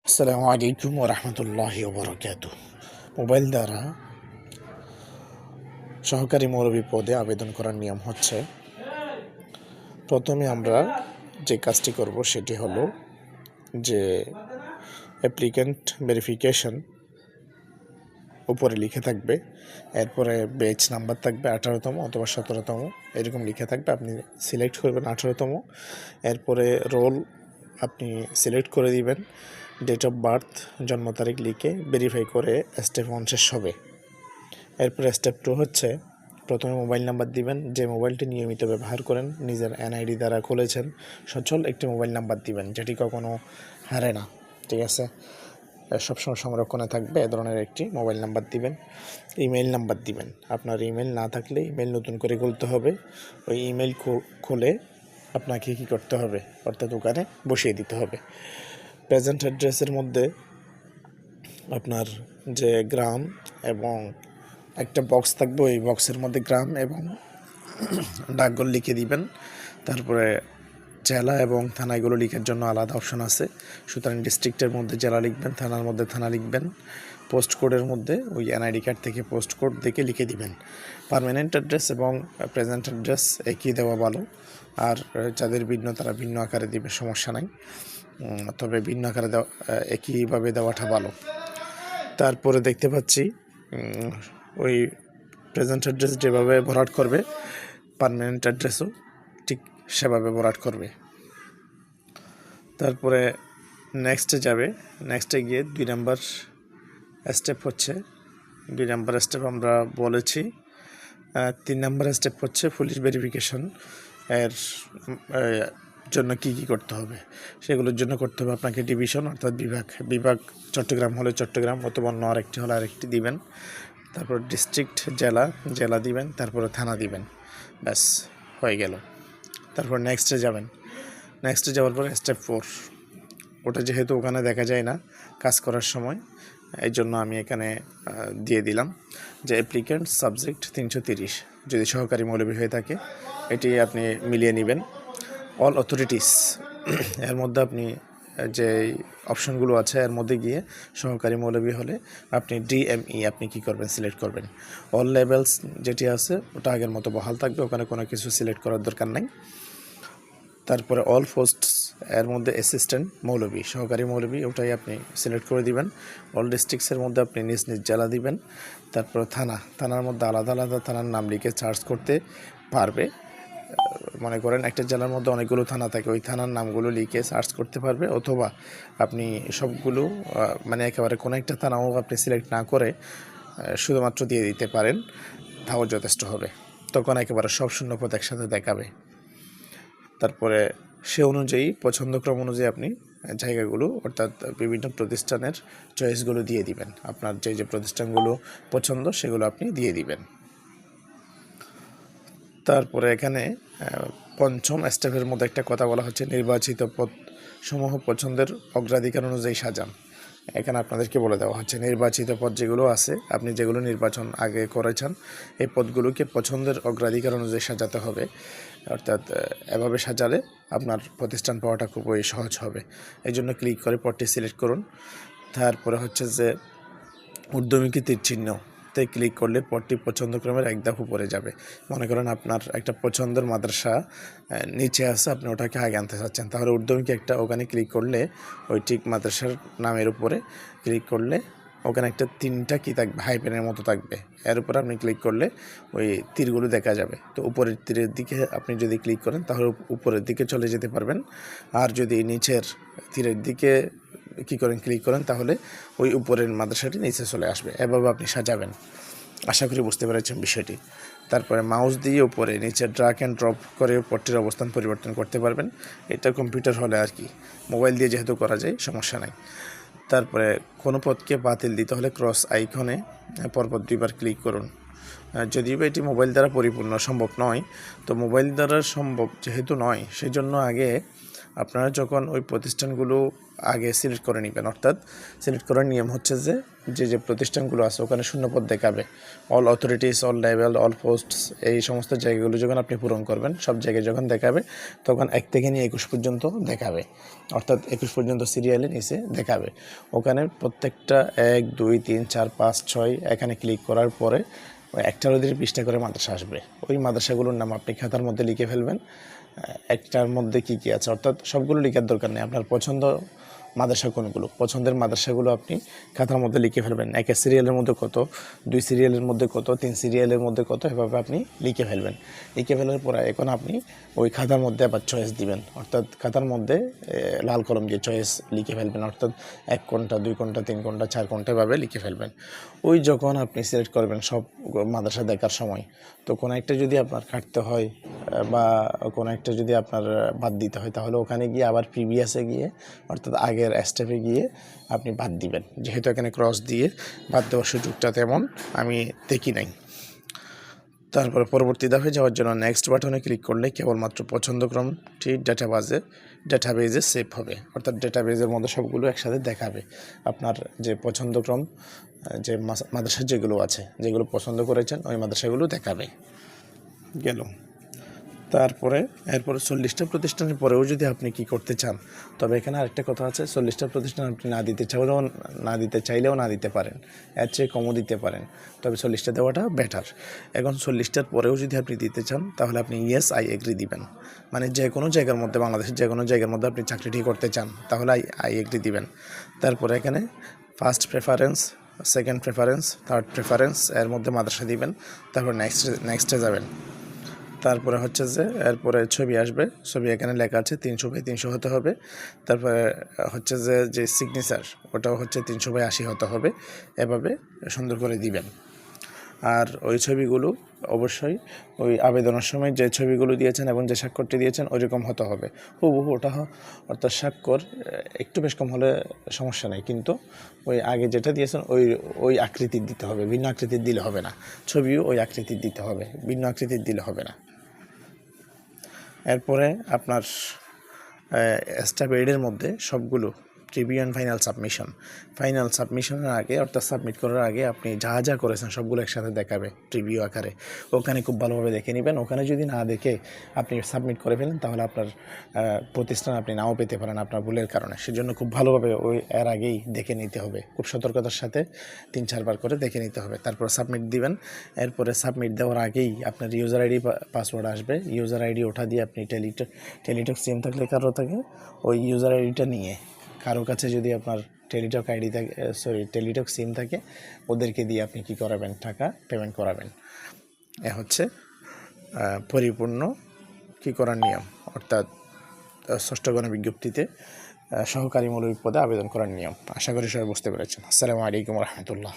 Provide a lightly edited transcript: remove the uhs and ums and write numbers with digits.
আসসালামু আলাইকুম ওরহমতুল্লাহি ওবরাকাতুহ। মোবাইল দ্বারা সহকারী মৌলভী পদে আবেদন করার নিয়ম হচ্ছে, প্রথমে আমরা যে কাজটি করব সেটি হলো যে অ্যাপ্লিক্যান্ট ভেরিফিকেশন উপরে লিখে থাকবে, এরপরে ব্যাচ নাম্বার থাকবে 18তম অথবা 17তম, এরকম লিখে থাকবে। আপনি সিলেক্ট করবেন 18তম, এরপরে রোল আপনি সিলেক্ট করে দিবেন, ডেট অফ বার্থ জন্ম তারিখ লিখে ভেরিফাই করে স্টেপ 1 শেষ হবে। এরপরে স্টেপ 2 হচ্ছে, প্রথমে মোবাইল নাম্বার দিবেন, যে মোবাইলটি নিয়মিত ব্যবহার করেন, নিজের এনআইডি দ্বারা খুলেছেন, সচল একটি মোবাইল নাম্বার দিবেন যেটি কখনো হারে না, ঠিক আছে, সবসময় সংরক্ষণে থাকবে, এ ধরনের একটি মোবাইল নাম্বার দিবেন। ইমেইল নাম্বার দিবেন, আপনার ইমেল না থাকলে ইমেল নতুন করে খুলতে হবে। ওই ইমেল খুলে আপনাকে কী করতে হবে, অর্থাৎ ওখানে বসিয়ে দিতে হবে। প্রেজেন্ট অ্যাড্রেসের মধ্যে আপনার যে গ্রাম এবং একটা বক্স থাকবে, ওই বক্সের মধ্যে গ্রাম এবং ডাকঘর লিখে দিবেন। তারপরে জেলা এবং থানাগুলো লিখার জন্য আলাদা অপশন আছে, সুতরাং ডিস্ট্রিক্টের মধ্যে জেলা লিখবেন, থানার মধ্যে থানা লিখবেন। পোস্ট কোডের মধ্যে ওই এনআইডি কার্ড থেকে পোস্ট কোড দেখে লিখে দিবেন। পার্মানেন্ট অ্যাড্রেস এবং প্রেজেন্ট অ্যাড্রেস একই দেওয়া ভালো, আর যাদের ভিন্ন তারা ভিন্ন আকারে দিবে, সমস্যা নাই, তবে ভিন্ন আকারে দেওয়া একইভাবে দেওয়াটা ভালো। তারপরে দেখতে পাচ্ছি ওই প্রেজেন্ট অ্যাড্রেস যেভাবে ভরাট করবে, পার্মানেন্ট অ্যাড্রেসও ঠিক সেভাবে ভরাট করবে। তারপরে নেক্সটে যাবে, নেক্সটে গিয়ে 2 নাম্বার স্টেপ হচ্ছে, 2 নাম্বার স্টেপ আমরা বলেছি। 3 নাম্বার স্টেপ হচ্ছে পুলিশ ভেরিফিকেশন। এর জন্য কি করতে হবে, সেগুলোর জন্য করতে হবে আপনাকে ডিভিশন অর্থাৎ বিভাগ চট্টগ্রাম হলে চট্টগ্রাম, অথবা অন্য আরেকটি হলে আরেকটি দিবেন। তারপর ডিস্ট্রিক্ট জেলা দিবেন, তারপরে থানা দিবেন, ব্যাস হয়ে গেল। তারপর নেক্সটে যাবেন, নেক্সটে যাওয়ার পরে স্টেপ 4, ওটা যেহেতু ওখানে দেখা যায় না কাজ করার সময়, এই জন্য আমি এখানে দিয়ে দিলাম যে অ্যাপ্লিক্যান্ট সাবজেক্ট 330, যদি সহকারী মৌলভী হয়ে থাকে এটি আপনি মিলিয়ে নেবেন। অল অথরিটিস এর মধ্যে আপনি যে অপশনগুলো আছে এর মধ্যে গিয়ে সহকারী মৌলভী হলে আপনি ডিএমই আপনি কি করবেন, সিলেক্ট করবেন। অল লেভেলস যেটি আছে ওটা আগের মতো বহাল থাকবে, ওখানে কোনো কিছু সিলেক্ট করার দরকার নাই। তারপরে অল পোস্টস এর মধ্যে অ্যাসিস্ট্যান্ট মৌলভী, সহকারী মৌলভী, ওটাই আপনি সিলেক্ট করে দিবেন। অল ডিস্ট্রিক্টসের মধ্যে আপনি নিজ জেলা দিবেন। তারপরে থানার মধ্যে আলাদা আলাদা থানার নাম লিখে সার্চ করতে পারবে। মনে করেন একটা জেলার মধ্যে অনেকগুলো থানা থাকে, ওই থানার নামগুলো লিখে সার্চ করতে পারবে, অথবা আপনি সবগুলো মানে একেবারে কোনো একটা থানাও আপনি সিলেক্ট না করে শুধুমাত্র দিয়ে দিতে পারেন, তাও যথেষ্ট হবে। তখন একেবারে সব শূন্যপদ একসাথে দেখাবে। তারপরে সে অনুযায়ী পছন্দক্রম অনুযায়ী আপনি জায়গাগুলো অর্থাৎ বিভিন্ন প্রতিষ্ঠানের চয়েসগুলো দিয়ে দিবেন। আপনার যে প্রতিষ্ঠানগুলো পছন্দ সেগুলো আপনি দিয়ে দিবেন। তারপরে এখানে 5ম স্টেপের মধ্যে একটা কথা বলা হচ্ছে, নির্বাচিত পদ সমূহ পছন্দের অগ্রাধিকার অনুযায়ী সাজান। এখানে আপনাদেরকে বলে দেওয়া হচ্ছে নির্বাচিত পদ যেগুলো আছে, আপনি যেগুলো নির্বাচন আগে করেছেন, এই পদগুলোকে পছন্দের অগ্রাধিকার অনুযায়ী সাজাতে হবে। অর্থাৎ এভাবে সাজালে আপনার প্রতিষ্ঠান পাওয়াটা খুবই সহজ হবে। এই জন্য ক্লিক করে পদটি সিলেক্ট করুন। তারপরে হচ্ছে যে ঊর্ধ্বমুখী তীর চিহ্ন তে ক্লিক করলে পদটি পছন্দক্রমের এক ধাপ উপরে যাবে। মনে করেন আপনার একটা পছন্দের মাদ্রাসা নিচে আছে, আপনি ওটাকে আগে আনতে চাচ্ছেন, তাহলে ঊর্ধ্বমুখী একটা ওখানে ক্লিক করলে ওই ঠিক মাদ্রাসার নামের উপরে ক্লিক করলে ওখানে একটা 3টা কি থাকবে, হাইপেনের মতো থাকবে, এর উপরে আপনি ক্লিক করলে ওই তীরগুলো দেখা যাবে। তো উপরের তীরের দিকে আপনি যদি ক্লিক করেন তাহলে উপরের দিকে চলে যেতে পারবেন, আর যদি নিচের তীরের দিকে ক্লিক করেন তাহলে ওই উপরের মাদ্রাসাটি নিচে চলে আসবে। এভাবে আপনি সাজাবেন। আশা করি বুঝতে পেরেছেন বিষয়টি। তারপরে মাউস দিয়ে উপরে নিচে ড্র্যাগ অ্যান্ড ড্রপ করে পদটির অবস্থান পরিবর্তন করতে পারবেন। এটা কম্পিউটার হলে আর কি, মোবাইল দিয়ে যেহেতু করা যায় সমস্যা নাই। তারপরে কোনো পদকে বাতিল দিতে হলে ক্রস আইকনে পরপর 2বার ক্লিক করুন। যদিও এটি মোবাইল দ্বারা পরিপূর্ণ সম্ভব নয়, তো মোবাইল দ্বারা সম্ভব যেহেতু নয়, সেজন্য আগে আপনারা যখন ওই প্রতিষ্ঠানগুলো আগে সিলেক্ট করে নেবেন। অর্থাৎ সিলেক্ট করার নিয়ম হচ্ছে যে যে প্রতিষ্ঠানগুলো আছে ওখানে শূন্যপদ দেখাবে, all authorities, all level, all posts, এই সমস্ত জায়গাগুলো যখন আপনি পূরণ করবেন, সব জায়গায় যখন দেখাবে তখন 1 থেকে নিয়ে 21 পর্যন্ত দেখাবে। অর্থাৎ 21 পর্যন্ত সিরিয়ালে নিচে দেখাবে। ওখানে প্রত্যেকটা 1, 2, 3, 4, 5, 6 এখানে ক্লিক করার পরে একটার অধিক 20টা করে মাদ্রাসা আসবে। ওই মাদ্রাসাগুলোর নাম আপনি খাতার মধ্যে লিখে ফেলবেন। একটার মধ্যে কী কী আছে, অর্থাৎ সবগুলো লেখার দরকার নেই। আপনার পছন্দ মাদ্রাসা কোনগুলো, পছন্দের মাদ্রাসাগুলো আপনি খাতার মধ্যে লিখে ফেলবেন। 1 সিরিয়ালের মধ্যে কত, 2 সিরিয়ালের মধ্যে কত, 3 সিরিয়ালের মধ্যে কত, এভাবে আপনি লিখে ফেলবেন। লিখে ফেলার পরে এখন আপনি ওই খাতার মধ্যে আবার চয়েস দিবেন। অর্থাৎ খাতার মধ্যে লাল কলম দিয়ে চয়েস লিখে ফেলবেন। অর্থাৎ 1 কোণটা, 2 কোণটা, 3 কোণটা, 4 কোণটা এভাবে লিখে ফেলবেন। ওই যখন আপনি সিলেক্ট করবেন সব মাদ্রাসা দেখার সময়, তো কোনো একটা যদি আপনার কাটতে হয় বা কোনো একটা যদি আপনার বাদ দিতে হয়, তাহলে ওখানে গিয়ে আবার প্রিভিয়াসে গিয়ে, অর্থাৎ আগের স্টেপে গিয়ে আপনি বাদ দিবেন। যেহেতু এখানে ক্রস দিয়ে বাদ দেওয়ার সুযোগটা তেমন আমি দেখি নাই। তারপরে পরবর্তী ধাপে যাওয়ার জন্য নেক্সট বাটনে ক্লিক করলে কেবলমাত্র পছন্দক্রমটি ডেটাবেজে সেভ হবে। অর্থাৎ ডেটাবেজের মধ্যে সবগুলো একসাথে দেখাবে। আপনার যে পছন্দক্রম, যে মাদ্রাসা যেগুলো আছে, যেগুলো পছন্দ করেছেন, ওই মাদ্রাসাগুলো দেখাবে। গেল। এরপরে 40টা প্রতিষ্ঠানের পরেও যদি আপনি কি করতে চান, তবে এখানে আরেকটা কথা আছে, 40টা প্রতিষ্ঠান আপনি না দিতে চাইলেও না দিতে পারেন, এর চেয়ে কমও দিতে পারেন, তবে 40টা দেওয়াটা বেটার। এখন 40টার পরেও যদি আপনি দিতে চান, তাহলে আপনি ইয়েস আই এগ্রি দিবেন। মানে যে কোনো জায়গার মধ্যে, বাংলাদেশের যে কোনো জায়গার মধ্যে আপনি চাকরিটি করতে চান, তাহলে আই এগ্রি দিবেন। তারপরে এখানে first preference, second preference, third preference, এর মধ্যে মাদ্রাসা দিবেন। তারপর নেক্সটে যাবেন। তারপরে হচ্ছে যে এরপরে ছবি আসবে, ছবি এখানে লেখা আছে 300/300 হতে হবে। তারপরে হচ্ছে যে সিগনেচার, ওটাও হচ্ছে 300/80 হতে হবে। এভাবে সুন্দর করে দিবেন। আর ওই ছবিগুলো অবশ্যই ওই আবেদনের সময় যে ছবিগুলো দিয়েছেন এবং যে স্বাক্ষরটি দিয়েছেন ওইরকম হতে হবে, হুবহু ওটা। অর্থাৎ স্বাক্ষর একটু বেশ কম হলে সমস্যা নেই, কিন্তু ওই আগে যেটা দিয়েছেন ওই আকৃতির দিতে হবে, ভিন্ন আকৃতির দিলে হবে না। ছবিও ওই আকৃতির দিতে হবে, ভিন্ন আকৃতির দিলে হবে না। এরপরে আপনার স্টেপ 8-এর মধ্যে সবগুলো প্রিভিউ অ্যান্ড ফাইনাল সাবমিশনের আগে, অর্থাৎ সাবমিট করার আগে আপনি যা করেছেন সবগুলো একসাথে দেখাবে প্রিভিউ আকারে। ওখানে খুব ভালোভাবে দেখে নেবেন। ওখানে যদি না দেখে আপনি সাবমিট করে ফেলেন, তাহলে আপনার প্রতিষ্ঠান আপনি নাও পেতে পারেন আপনার ভুলের কারণে। সেজন্য খুব ভালোভাবে এর আগেই দেখে নিতে হবে, খুব সতর্কতার সাথে 3-4 বার করে দেখে নিতে হবে। তারপর সাবমিট দিবেন। এরপরে সাবমিট দেওয়ার আগেই আপনার ইউজার আইডি পাসওয়ার্ড আসবে। ইউজার আইডি ওঠা দিয়ে আপনি টেলিটক সিম থাকলে কারো থাকে, ওই ইউজার আইডিটা নিয়ে কারো কাছে যদি আপনার টেলিটক সিম থাকে, ওদেরকে দিয়ে আপনি কি করাবেন, টাকা পেমেন্ট করাবেন। এ হচ্ছে পরিপূর্ণ কি করার নিয়ম, অর্থাৎ 6ষ্ঠ গণবিজ্ঞপ্তিতে সহকারী মৌলভী পদে আবেদন করার নিয়ম। আশা করি সবাই বুঝতে পেরেছেন। আসসালামু আলাইকুম রহমতুল্লাহ।